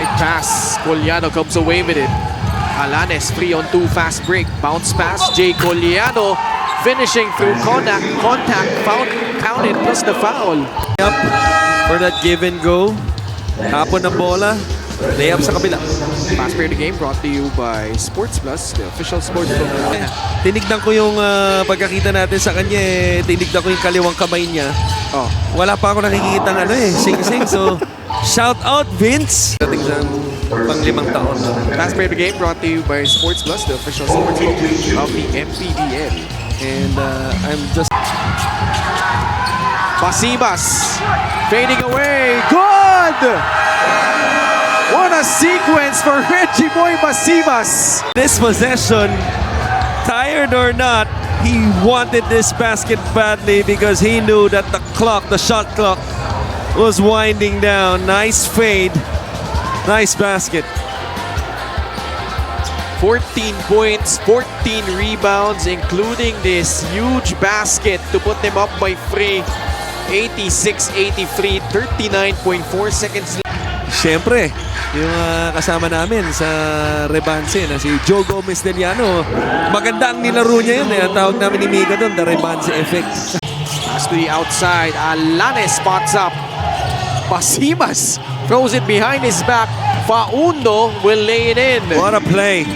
Right pass. Coliano comes away with it. Alanes free on 2, fast break. Bounce pass. Jay Coliano finishing through contact. Counted plus the foul. Up for that give and go. Tapon ng bola. Layup sa kabila. Fast player of the game brought to you by Sports Plus, the official sports book. Tinignan ko yung pagkakita natin sa kanya tinignan ko yung kaliwang kamay niya. Oh. Wala pa ako nakikita ng sing-sing. So, shout out Vince! Dating sa pang-5 taon. Fast player of the game brought to you by Sports Plus, the official sports book of the MPBL. And I'm just... Basibas fading away. Good! What a sequence for Reggie Boy Basibas. This possession, tired or not, he wanted this basket badly because he knew that the shot clock was winding down. Nice fade. Nice basket. 14 points, 14 rebounds, including this huge basket to put them up by 3. 86-83, 39.4 seconds. Siyempre, yung kasama namin sa Rebanse na si Joe Gomez Deliano. Maganda ang nilaro niya yun. Ang tawag namin ni Mika doon, the Rebanse effect. Pass to the outside. Alanes spots up. Basibas throws it behind his back. Faundo will lay it in. What a play.